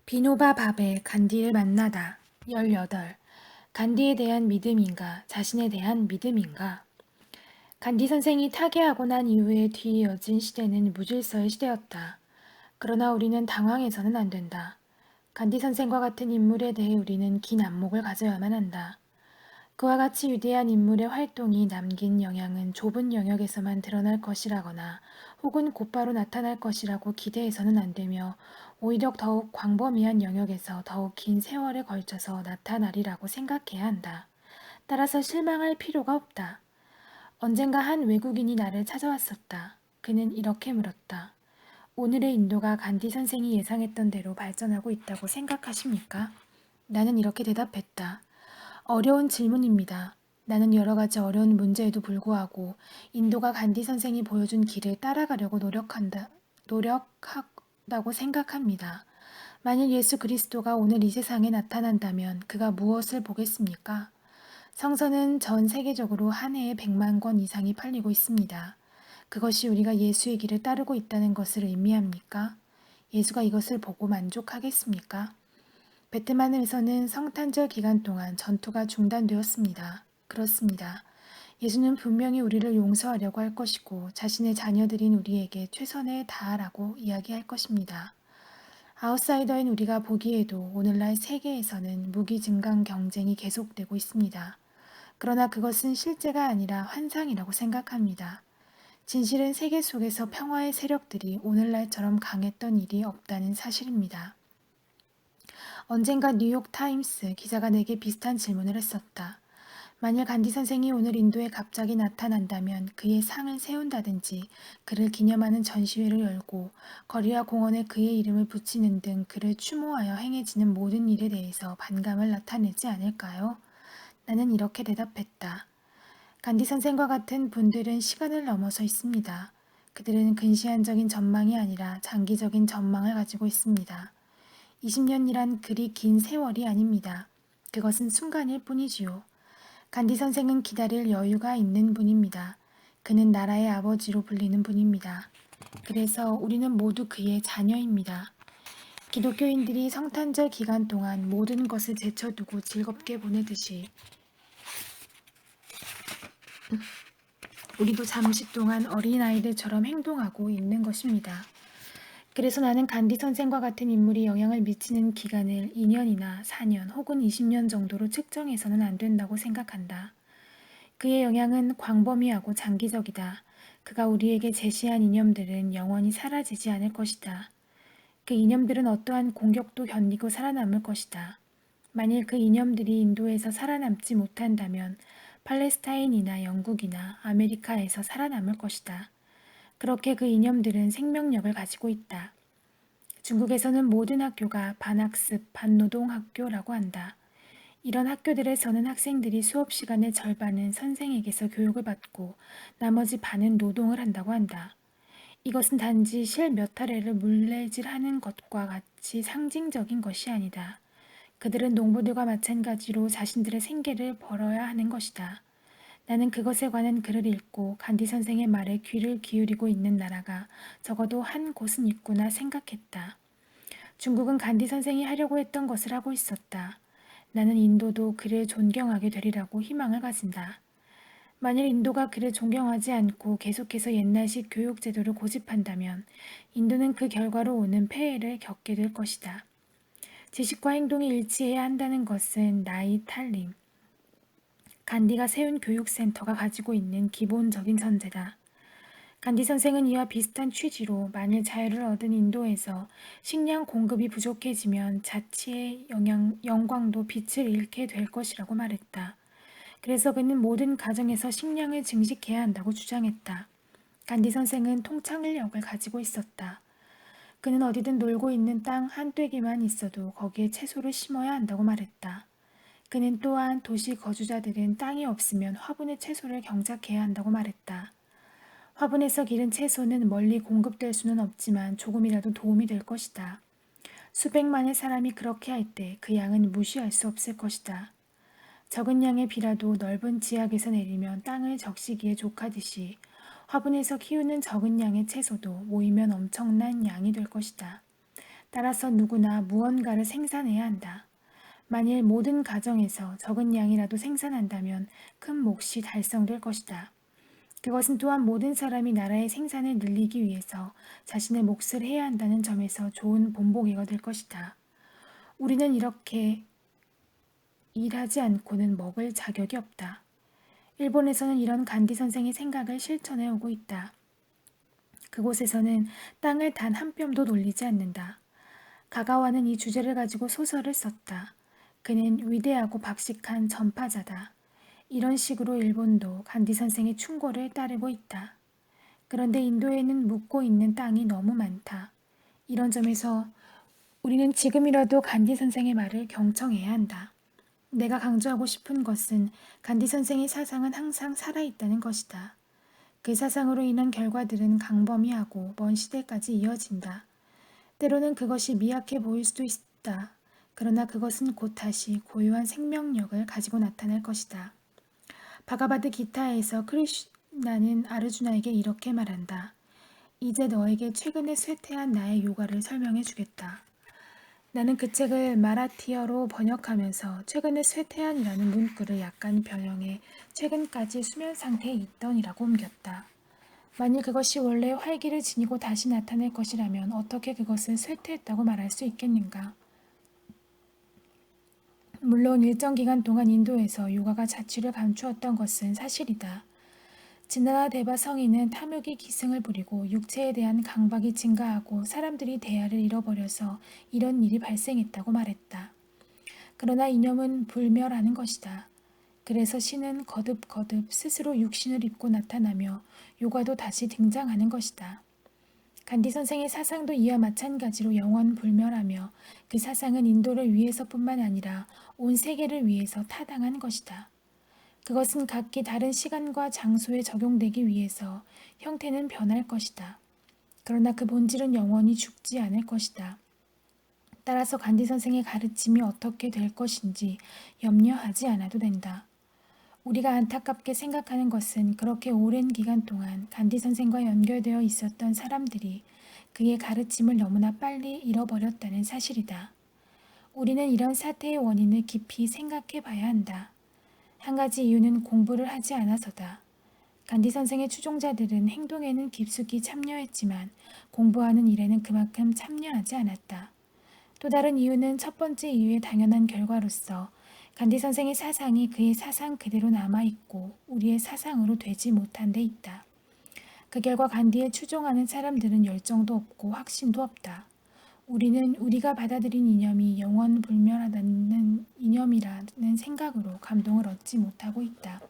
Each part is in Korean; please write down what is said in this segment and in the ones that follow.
비노바 바베 간디를 만나다. 18. 간디에 대한 믿음인가, 자신에 대한 믿음인가? 간디 선생이 타계하고 난 이후에 뒤이어진 시대는 무질서의 시대였다. 그러나 우리는 당황해서는 안 된다. 간디 선생과 같은 인물에 대해 우리는 긴 안목을 가져야만 한다. 그와 같이 위대한 인물의 활동이 남긴 영향은 좁은 영역에서만 드러날 것이라거나 혹은 곧바로 나타날 것이라고 기대해서는 안 되며 오히려 더욱 광범위한 영역에서 더욱 긴 세월에 걸쳐서 나타나리라고 생각해야 한다. 따라서 실망할 필요가 없다. 언젠가 한 외국인이 나를 찾아왔었다. 그는 이렇게 물었다. 오늘의 인도가 간디 선생이 예상했던 대로 발전하고 있다고 생각하십니까? 나는 이렇게 대답했다. 어려운 질문입니다. 나는 여러 가지 어려운 문제에도 불구하고 인도가 간디 선생이 보여준 길을 따라가려고 노력한다고 생각합니다. 만일 예수 그리스도가 오늘 이 세상에 나타난다면 그가 무엇을 보겠습니까? 성서는 전 세계적으로 한 해에 100만 권 이상이 팔리고 있습니다. 그것이 우리가 예수의 길을 따르고 있다는 것을 의미합니까? 예수가 이것을 보고 만족하겠습니까? 베트남에서는 성탄절 기간 동안 전투가 중단되었습니다. 그렇습니다. 예수는 분명히 우리를 용서하려고 할 것이고 자신의 자녀들인 우리에게 최선을 다하라고 이야기할 것입니다. 아웃사이더인 우리가 보기에도 오늘날 세계에서는 무기 증강 경쟁이 계속되고 있습니다. 그러나 그것은 실제가 아니라 환상이라고 생각합니다. 진실은 세계 속에서 평화의 세력들이 오늘날처럼 강했던 일이 없다는 사실입니다. 언젠가 뉴욕 타임스 기자가 내게 비슷한 질문을 했었다. 만일 간디 선생이 오늘 인도에 갑자기 나타난다면 그의 상을 세운다든지 그를 기념하는 전시회를 열고 거리와 공원에 그의 이름을 붙이는 등 그를 추모하여 행해지는 모든 일에 대해서 반감을 나타내지 않을까요? 나는 이렇게 대답했다. 간디 선생과 같은 분들은 시간을 넘어서 있습니다. 그들은 근시안적인 전망이 아니라 장기적인 전망을 가지고 있습니다. 20년이란 그리 긴 세월이 아닙니다. 그것은 순간일 뿐이지요. 간디 선생은 기다릴 여유가 있는 분입니다. 그는 나라의 아버지로 불리는 분입니다. 그래서 우리는 모두 그의 자녀입니다. 기독교인들이 성탄절 기간 동안 모든 것을 제쳐두고 즐겁게 보내듯이 우리도 잠시 동안 어린아이들처럼 행동하고 있는 것입니다. 그래서 나는 간디 선생과 같은 인물이 영향을 미치는 기간을 2년이나 4년 혹은 20년 정도로 측정해서는 안 된다고 생각한다. 그의 영향은 광범위하고 장기적이다. 그가 우리에게 제시한 이념들은 영원히 사라지지 않을 것이다. 그 이념들은 어떠한 공격도 견디고 살아남을 것이다. 만일 그 이념들이 인도에서 살아남지 못한다면 팔레스타인이나 영국이나 아메리카에서 살아남을 것이다. 그렇게 그 이념들은 생명력을 가지고 있다. 중국에서는 모든 학교가 반학습, 반노동 학교라고 한다. 이런 학교들에서는 학생들이 수업 시간의 절반은 선생에게서 교육을 받고 나머지 반은 노동을 한다고 한다. 이것은 단지 실 몇 차례를 물레질하는 것과 같이 상징적인 것이 아니다. 그들은 농부들과 마찬가지로 자신들의 생계를 벌어야 하는 것이다. 나는 그것에 관한 글을 읽고 간디 선생의 말에 귀를 기울이고 있는 나라가 적어도 한 곳은 있구나 생각했다. 중국은 간디 선생이 하려고 했던 것을 하고 있었다. 나는 인도도 그를 존경하게 되리라고 희망을 가진다. 만일 인도가 그를 존경하지 않고 계속해서 옛날식 교육 제도를 고집한다면 인도는 그 결과로 오는 폐해를 겪게 될 것이다. 지식과 행동이 일치해야 한다는 것은 나이 탈림, 간디가 세운 교육센터가 가지고 있는 기본적인 전제다. 간디 선생은 이와 비슷한 취지로 만일 자유를 얻은 인도에서 식량 공급이 부족해지면 자치의 영광도 빛을 잃게 될 것이라고 말했다. 그래서 그는 모든 가정에서 식량을 증식해야 한다고 주장했다. 간디 선생은 통찰력을 가지고 있었다. 그는 어디든 놀고 있는 땅 한 떼기만 있어도 거기에 채소를 심어야 한다고 말했다. 그는 또한 도시 거주자들은 땅이 없으면 화분에 채소를 경작해야 한다고 말했다. 화분에서 기른 채소는 멀리 공급될 수는 없지만 조금이라도 도움이 될 것이다. 수백만의 사람이 그렇게 할 때 그 양은 무시할 수 없을 것이다. 적은 양의 비라도 넓은 지하에서 내리면 땅을 적시기에 족하듯이 화분에서 키우는 적은 양의 채소도 모이면 엄청난 양이 될 것이다. 따라서 누구나 무언가를 생산해야 한다. 만일 모든 가정에서 적은 양이라도 생산한다면 큰 몫이 달성될 것이다. 그것은 또한 모든 사람이 나라의 생산을 늘리기 위해서 자신의 몫을 해야 한다는 점에서 좋은 본보기가 될 것이다. 우리는 이렇게 일하지 않고는 먹을 자격이 없다. 일본에서는 이런 간디 선생의 생각을 실천해 오고 있다. 그곳에서는 땅을 단 한 뼘도 놀리지 않는다. 가가와는 이 주제를 가지고 소설을 썼다. 그는 위대하고 박식한 전파자다. 이런 식으로 일본도 간디 선생의 충고를 따르고 있다. 그런데 인도에는 묻고 있는 땅이 너무 많다. 이런 점에서 우리는 지금이라도 간디 선생의 말을 경청해야 한다. 내가 강조하고 싶은 것은 간디 선생의 사상은 항상 살아있다는 것이다. 그 사상으로 인한 결과들은 강범위하고 먼 시대까지 이어진다. 때로는 그것이 미약해 보일 수도 있다. 그러나 그것은 곧 다시 고유한 생명력을 가지고 나타날 것이다. 바가바드 기타에서 크리슈나는 아르주나에게 이렇게 말한다. 이제 너에게 최근에 쇠퇴한 나의 요가를 설명해 주겠다. 나는 그 책을 마라티어로 번역하면서 최근에 쇠퇴한이라는 문구를 약간 변형해 최근까지 수면 상태에 있던이라고 옮겼다. 만일 그것이 원래 활기를 지니고 다시 나타날 것이라면 어떻게 그것을 쇠퇴했다고 말할 수 있겠는가? 물론 일정 기간 동안 인도에서 요가가 자취를 감추었던 것은 사실이다. 진나라 대바 성인은 탐욕이 기승을 부리고 육체에 대한 강박이 증가하고 사람들이 대화를 잃어버려서 이런 일이 발생했다고 말했다. 그러나 이념은 불멸하는 것이다. 그래서 신은 거듭거듭 스스로 육신을 입고 나타나며 요가도 다시 등장하는 것이다. 간디 선생의 사상도 이와 마찬가지로 영원 불멸하며 그 사상은 인도를 위해서뿐만 아니라 온 세계를 위해서 타당한 것이다. 그것은 각기 다른 시간과 장소에 적용되기 위해서 형태는 변할 것이다. 그러나 그 본질은 영원히 죽지 않을 것이다. 따라서 간디 선생의 가르침이 어떻게 될 것인지 염려하지 않아도 된다. 우리가 안타깝게 생각하는 것은 그렇게 오랜 기간 동안 간디 선생과 연결되어 있었던 사람들이 그의 가르침을 너무나 빨리 잃어버렸다는 사실이다. 우리는 이런 사태의 원인을 깊이 생각해 봐야 한다. 한 가지 이유는 공부를 하지 않아서다. 간디 선생의 추종자들은 행동에는 깊숙이 참여했지만 공부하는 일에는 그만큼 참여하지 않았다. 또 다른 이유는 첫 번째 이유의 당연한 결과로서 간디 선생의 사상이 그의 사상 그대로 남아있고 우리의 사상으로 되지 못한 데 있다. 그 결과 간디에 추종하는 사람들은 열정도 없고 확신도 없다. 우리는 우리가 받아들인 이념이 영원 불멸하다는 이념이라는 생각으로 감동을 얻지 못하고 있다.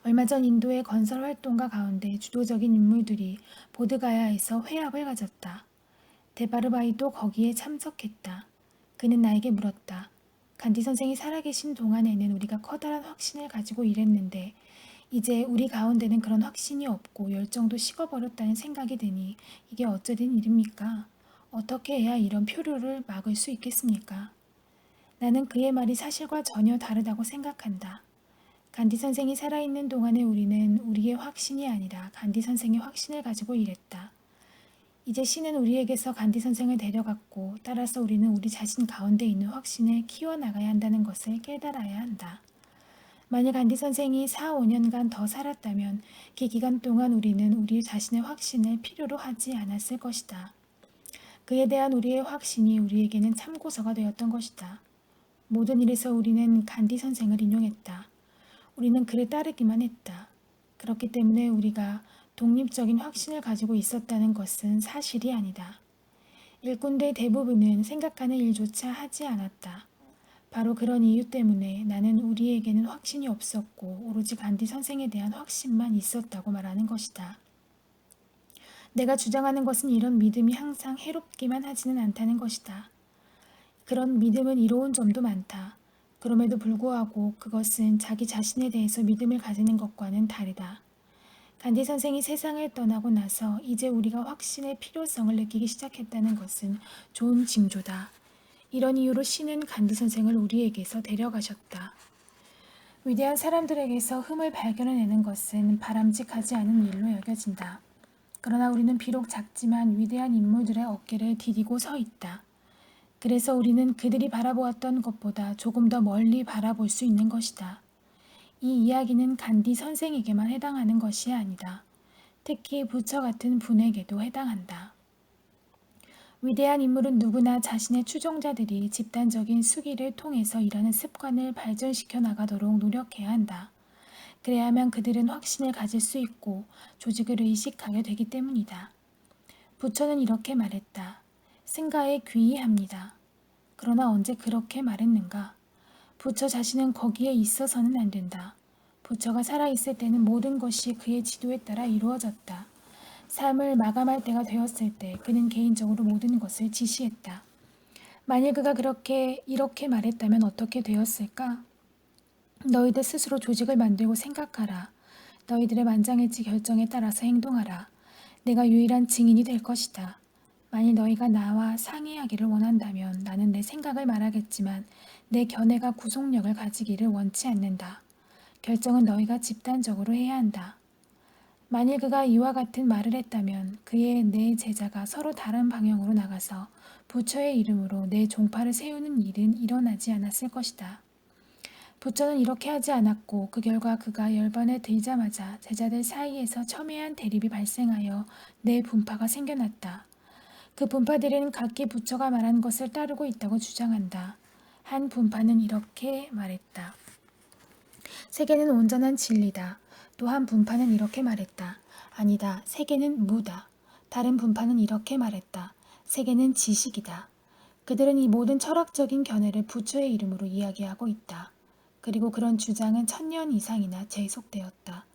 얼마 전 인도의 건설 활동가 가운데 주도적인 인물들이 보드가야에서 회합을 가졌다. 데바르바이도 거기에 참석했다. 그는 나에게 물었다. 간디 선생이 살아계신 동안에는 우리가 커다란 확신을 가지고 일했는데 이제 우리 가운데는 그런 확신이 없고 열정도 식어버렸다는 생각이 드니 이게 어쩌된 일입니까? 어떻게 해야 이런 표류를 막을 수 있겠습니까? 나는 그의 말이 사실과 전혀 다르다고 생각한다. 간디 선생이 살아있는 동안에 우리는 우리의 확신이 아니라 간디 선생의 확신을 가지고 일했다. 이제 신은 우리에게서 간디 선생을 데려갔고 따라서 우리는 우리 자신 가운데 있는 확신을 키워나가야 한다는 것을 깨달아야 한다. 만일 간디 선생이 4, 5년간 더 살았다면 그 기간 동안 우리는 우리 자신의 확신을 필요로 하지 않았을 것이다. 그에 대한 우리의 확신이 우리에게는 참고서가 되었던 것이다. 모든 일에서 우리는 간디 선생을 인용했다. 우리는 그를 따르기만 했다. 그렇기 때문에 우리가 독립적인 확신을 가지고 있었다는 것은 사실이 아니다. 일꾼들의 대부분은 생각하는 일조차 하지 않았다. 바로 그런 이유 때문에 나는 우리에게는 확신이 없었고 오로지 간디 선생에 대한 확신만 있었다고 말하는 것이다. 내가 주장하는 것은 이런 믿음이 항상 해롭기만 하지는 않다는 것이다. 그런 믿음은 이로운 점도 많다. 그럼에도 불구하고 그것은 자기 자신에 대해서 믿음을 가지는 것과는 다르다. 간디 선생이 세상을 떠나고 나서 이제 우리가 확신의 필요성을 느끼기 시작했다는 것은 좋은 징조다. 이런 이유로 신은 간디 선생을 우리에게서 데려가셨다. 위대한 사람들에게서 흠을 발견해내는 것은 바람직하지 않은 일로 여겨진다. 그러나 우리는 비록 작지만 위대한 인물들의 어깨를 디디고 서 있다. 그래서 우리는 그들이 바라보았던 것보다 조금 더 멀리 바라볼 수 있는 것이다. 이 이야기는 간디 선생에게만 해당하는 것이 아니다. 특히 부처 같은 분에게도 해당한다. 위대한 인물은 누구나 자신의 추종자들이 집단적인 수기를 통해서 일하는 습관을 발전시켜 나가도록 노력해야 한다. 그래야만 그들은 확신을 가질 수 있고 조직을 의식하게 되기 때문이다. 부처는 이렇게 말했다. 승가에 귀의합니다. 그러나 언제 그렇게 말했는가? 부처 자신은 거기에 있어서는 안 된다. 부처가 살아있을 때는 모든 것이 그의 지도에 따라 이루어졌다. 삶을 마감할 때가 되었을 때 그는 개인적으로 모든 것을 지시했다. 만일 그가 이렇게 말했다면 어떻게 되었을까? 너희들 스스로 조직을 만들고 생각하라. 너희들의 만장일치 결정에 따라서 행동하라. 내가 유일한 증인이 될 것이다. 만일 너희가 나와 상의하기를 원한다면 나는 내 생각을 말하겠지만 내 견해가 구속력을 가지기를 원치 않는다. 결정은 너희가 집단적으로 해야 한다. 만일 그가 이와 같은 말을 했다면 그의 네 제자가 서로 다른 방향으로 나가서 부처의 이름으로 내 종파를 세우는 일은 일어나지 않았을 것이다. 부처는 이렇게 하지 않았고 그 결과 그가 열반에 들자마자 제자들 사이에서 첨예한 대립이 발생하여 네 분파가 생겨났다. 그 분파들은 각기 부처가 말한 것을 따르고 있다고 주장한다. 한 분파는 이렇게 말했다. 세계는 온전한 진리다. 또 한 분파는 이렇게 말했다. 아니다. 세계는 무다. 다른 분파는 이렇게 말했다. 세계는 지식이다. 그들은 이 모든 철학적인 견해를 부처의 이름으로 이야기하고 있다. 그리고 그런 주장은 1000년 이상이나 계속되었다.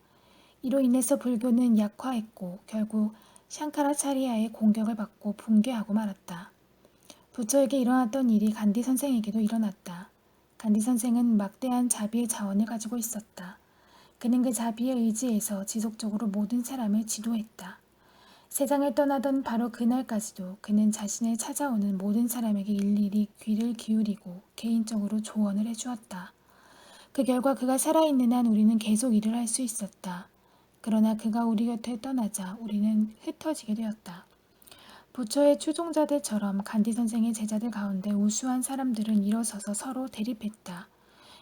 이로 인해서 불교는 약화했고 결국 샹카라차리아의 공격을 받고 붕괴하고 말았다. 부처에게 일어났던 일이 간디 선생에게도 일어났다. 간디 선생은 막대한 자비의 자원을 가지고 있었다. 그는 그 자비에 의지해서 지속적으로 모든 사람을 지도했다. 세상을 떠나던 바로 그날까지도 그는 자신을 찾아오는 모든 사람에게 일일이 귀를 기울이고 개인적으로 조언을 해주었다. 그 결과 그가 살아있는 한 우리는 계속 일을 할 수 있었다. 그러나 그가 우리 곁을 떠나자 우리는 흩어지게 되었다. 부처의 추종자들처럼 간디 선생의 제자들 가운데 우수한 사람들은 일어서서 서로 대립했다.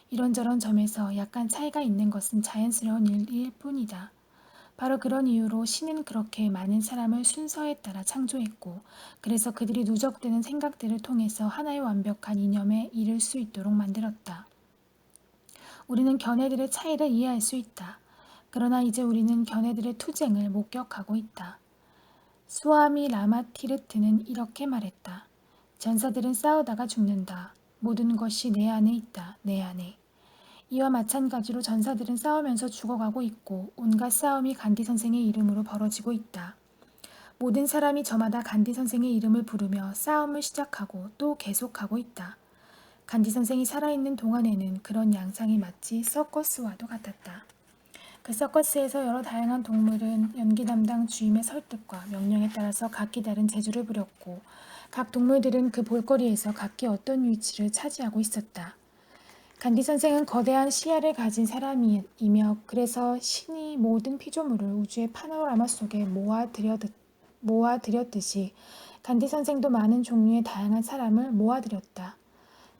이런저런 점에서 약간 차이가 있는 것은 자연스러운 일일 뿐이다. 바로 그런 이유로 신은 그렇게 많은 사람을 순서에 따라 창조했고 그래서 그들이 누적되는 생각들을 통해서 하나의 완벽한 이념에 이를 수 있도록 만들었다. 우리는 견해들의 차이를 이해할 수 있다. 그러나 이제 우리는 견해들의 투쟁을 목격하고 있다. 수아미 라마티르트는 이렇게 말했다. 전사들은 싸우다가 죽는다. 모든 것이 내 안에 있다. 내 안에. 이와 마찬가지로 전사들은 싸우면서 죽어가고 있고 온갖 싸움이 간디 선생의 이름으로 벌어지고 있다. 모든 사람이 저마다 간디 선생의 이름을 부르며 싸움을 시작하고 또 계속하고 있다. 간디 선생이 살아있는 동안에는 그런 양상이 마치 서커스와도 같았다. 그 서커스에서 여러 다양한 동물은 연기 담당 주임의 설득과 명령에 따라서 각기 다른 재주를 부렸고 각 동물들은 그 볼거리에서 각기 어떤 위치를 차지하고 있었다. 간디 선생은 거대한 시야를 가진 사람이며 그래서 신이 모든 피조물을 우주의 파노라마 속에 모아들였듯이 간디 선생도 많은 종류의 다양한 사람을 모아들였다.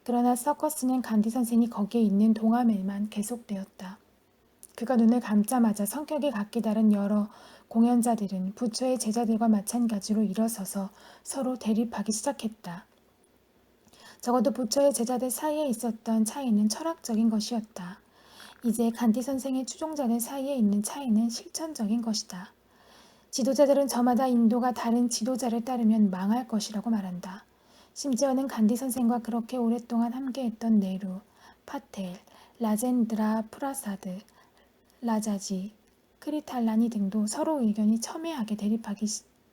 그러나 서커스는 간디 선생이 거기에 있는 동안에만 계속되었다. 그가 눈을 감자마자 성격이 각기 다른 여러 공연자들은 부처의 제자들과 마찬가지로 일어서서 서로 대립하기 시작했다. 적어도 부처의 제자들 사이에 있었던 차이는 철학적인 것이었다. 이제 간디 선생의 추종자들 사이에 있는 차이는 실천적인 것이다. 지도자들은 저마다 인도가 다른 지도자를 따르면 망할 것이라고 말한다. 심지어는 간디 선생과 그렇게 오랫동안 함께했던 네루, 파텔, 라젠드라 프라사드, 라자지, 크리탈라니 등도 서로 의견이 첨예하게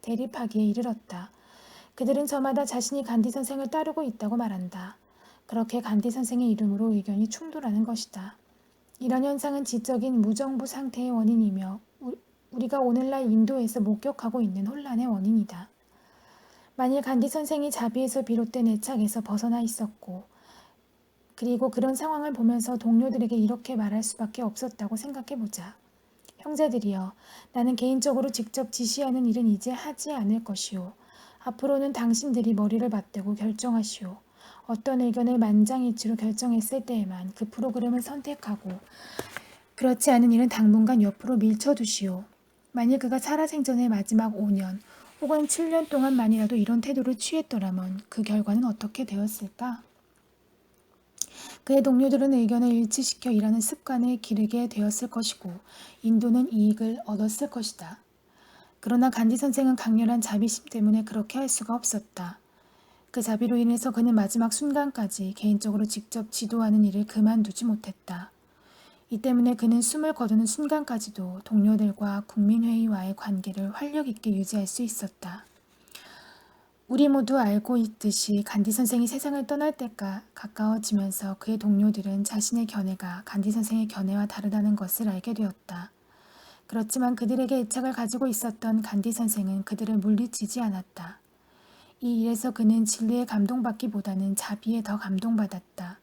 대립하기에 이르렀다. 그들은 저마다 자신이 간디 선생을 따르고 있다고 말한다. 그렇게 간디 선생의 이름으로 의견이 충돌하는 것이다. 이런 현상은 지적인 무정부 상태의 원인이며 우리가 오늘날 인도에서 목격하고 있는 혼란의 원인이다. 만일 간디 선생이 자비에서 비롯된 애착에서 벗어나 있었고 그리고 그런 상황을 보면서 동료들에게 이렇게 말할 수밖에 없었다고 생각해보자. 형제들이여, 나는 개인적으로 직접 지시하는 일은 이제 하지 않을 것이요. 앞으로는 당신들이 머리를 맞대고 결정하시오. 어떤 의견을 만장일치로 결정했을 때에만 그 프로그램을 선택하고 그렇지 않은 일은 당분간 옆으로 밀쳐두시오. 만일 그가 살아생전의 마지막 5년 혹은 7년 동안만이라도 이런 태도를 취했더라면 그 결과는 어떻게 되었을까? 그의 동료들은 의견을 일치시켜 일하는 습관을 기르게 되었을 것이고 인도는 이익을 얻었을 것이다. 그러나 간디 선생은 강렬한 자비심 때문에 그렇게 할 수가 없었다. 그 자비로 인해서 그는 마지막 순간까지 개인적으로 직접 지도하는 일을 그만두지 못했다. 이 때문에 그는 숨을 거두는 순간까지도 동료들과 국민회의와의 관계를 활력 있게 유지할 수 있었다. 우리 모두 알고 있듯이 간디 선생이 세상을 떠날 때가 가까워지면서 그의 동료들은 자신의 견해가 간디 선생의 견해와 다르다는 것을 알게 되었다. 그렇지만 그들에게 애착을 가지고 있었던 간디 선생은 그들을 물리치지 않았다. 이 일에서 그는 진리에 감동받기보다는 자비에 더 감동받았다.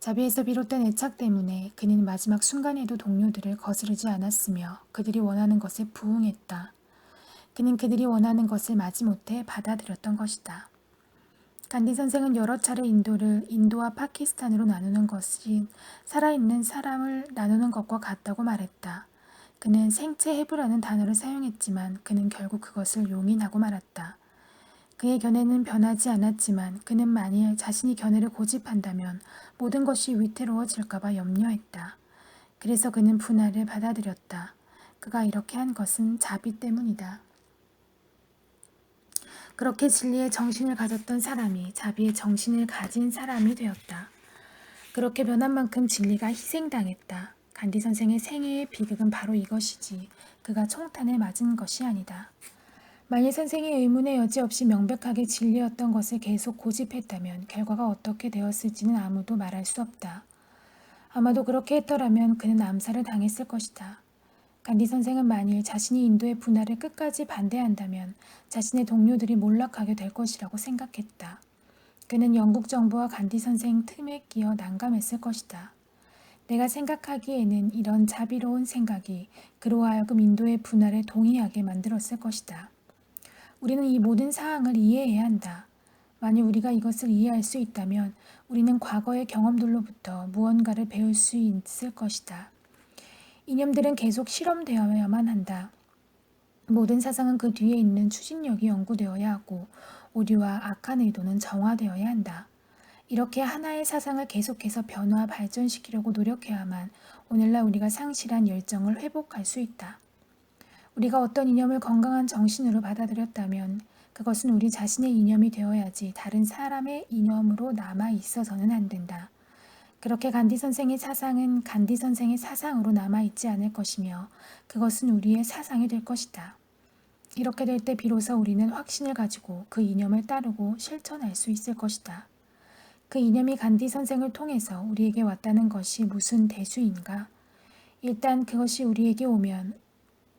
자비에서 비롯된 애착 때문에 그는 마지막 순간에도 동료들을 거스르지 않았으며 그들이 원하는 것에 부응했다. 그는 그들이 원하는 것을 마지못해 받아들였던 것이다. 간디 선생은 여러 차례 인도를 인도와 파키스탄으로 나누는 것이 살아있는 사람을 나누는 것과 같다고 말했다. 그는 생체 해부라는 단어를 사용했지만 그는 결국 그것을 용인하고 말았다. 그의 견해는 변하지 않았지만 그는 만일 자신이 견해를 고집한다면 모든 것이 위태로워질까봐 염려했다. 그래서 그는 분할을 받아들였다. 그가 이렇게 한 것은 자비 때문이다. 그렇게 진리의 정신을 가졌던 사람이 자비의 정신을 가진 사람이 되었다. 그렇게 변한 만큼 진리가 희생당했다. 간디 선생의 생애의 비극은 바로 이것이지 그가 총탄을 맞은 것이 아니다. 만일 선생이 의문의 여지 없이 명백하게 진리였던 것을 계속 고집했다면 결과가 어떻게 되었을지는 아무도 말할 수 없다. 아마도 그렇게 했더라면 그는 암살을 당했을 것이다. 간디 선생은 만일 자신이 인도의 분할을 끝까지 반대한다면 자신의 동료들이 몰락하게 될 것이라고 생각했다. 그는 영국 정부와 간디 선생 틈에 끼어 난감했을 것이다. 내가 생각하기에는 이런 자비로운 생각이 그로 하여금 인도의 분할에 동의하게 만들었을 것이다. 우리는 이 모든 사항을 이해해야 한다. 만일 우리가 이것을 이해할 수 있다면 우리는 과거의 경험들로부터 무언가를 배울 수 있을 것이다. 이념들은 계속 실험되어야만 한다. 모든 사상은 그 뒤에 있는 추진력이 연구되어야 하고 오류와 악한 의도는 정화되어야 한다. 이렇게 하나의 사상을 계속해서 변화 발전시키려고 노력해야만 오늘날 우리가 상실한 열정을 회복할 수 있다. 우리가 어떤 이념을 건강한 정신으로 받아들였다면 그것은 우리 자신의 이념이 되어야지 다른 사람의 이념으로 남아 있어서는 안 된다. 그렇게 간디 선생의 사상은 간디 선생의 사상으로 남아있지 않을 것이며 그것은 우리의 사상이 될 것이다. 이렇게 될 때 비로소 우리는 확신을 가지고 그 이념을 따르고 실천할 수 있을 것이다. 그 이념이 간디 선생을 통해서 우리에게 왔다는 것이 무슨 대수인가? 일단 그것이 우리에게 오면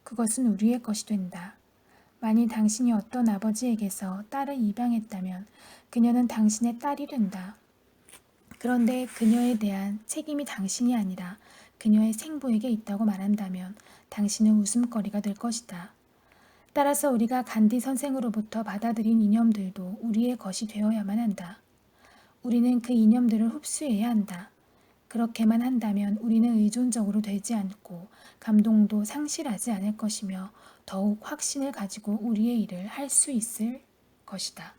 그것은 우리의 것이 된다. 만일 당신이 어떤 아버지에게서 딸을 입양했다면 그녀는 당신의 딸이 된다. 그런데 그녀에 대한 책임이 당신이 아니라 그녀의 생부에게 있다고 말한다면 당신은 웃음거리가 될 것이다. 따라서 우리가 간디 선생으로부터 받아들인 이념들도 우리의 것이 되어야만 한다. 우리는 그 이념들을 흡수해야 한다. 그렇게만 한다면 우리는 의존적으로 되지 않고 감동도 상실하지 않을 것이며 더욱 확신을 가지고 우리의 일을 할 수 있을 것이다.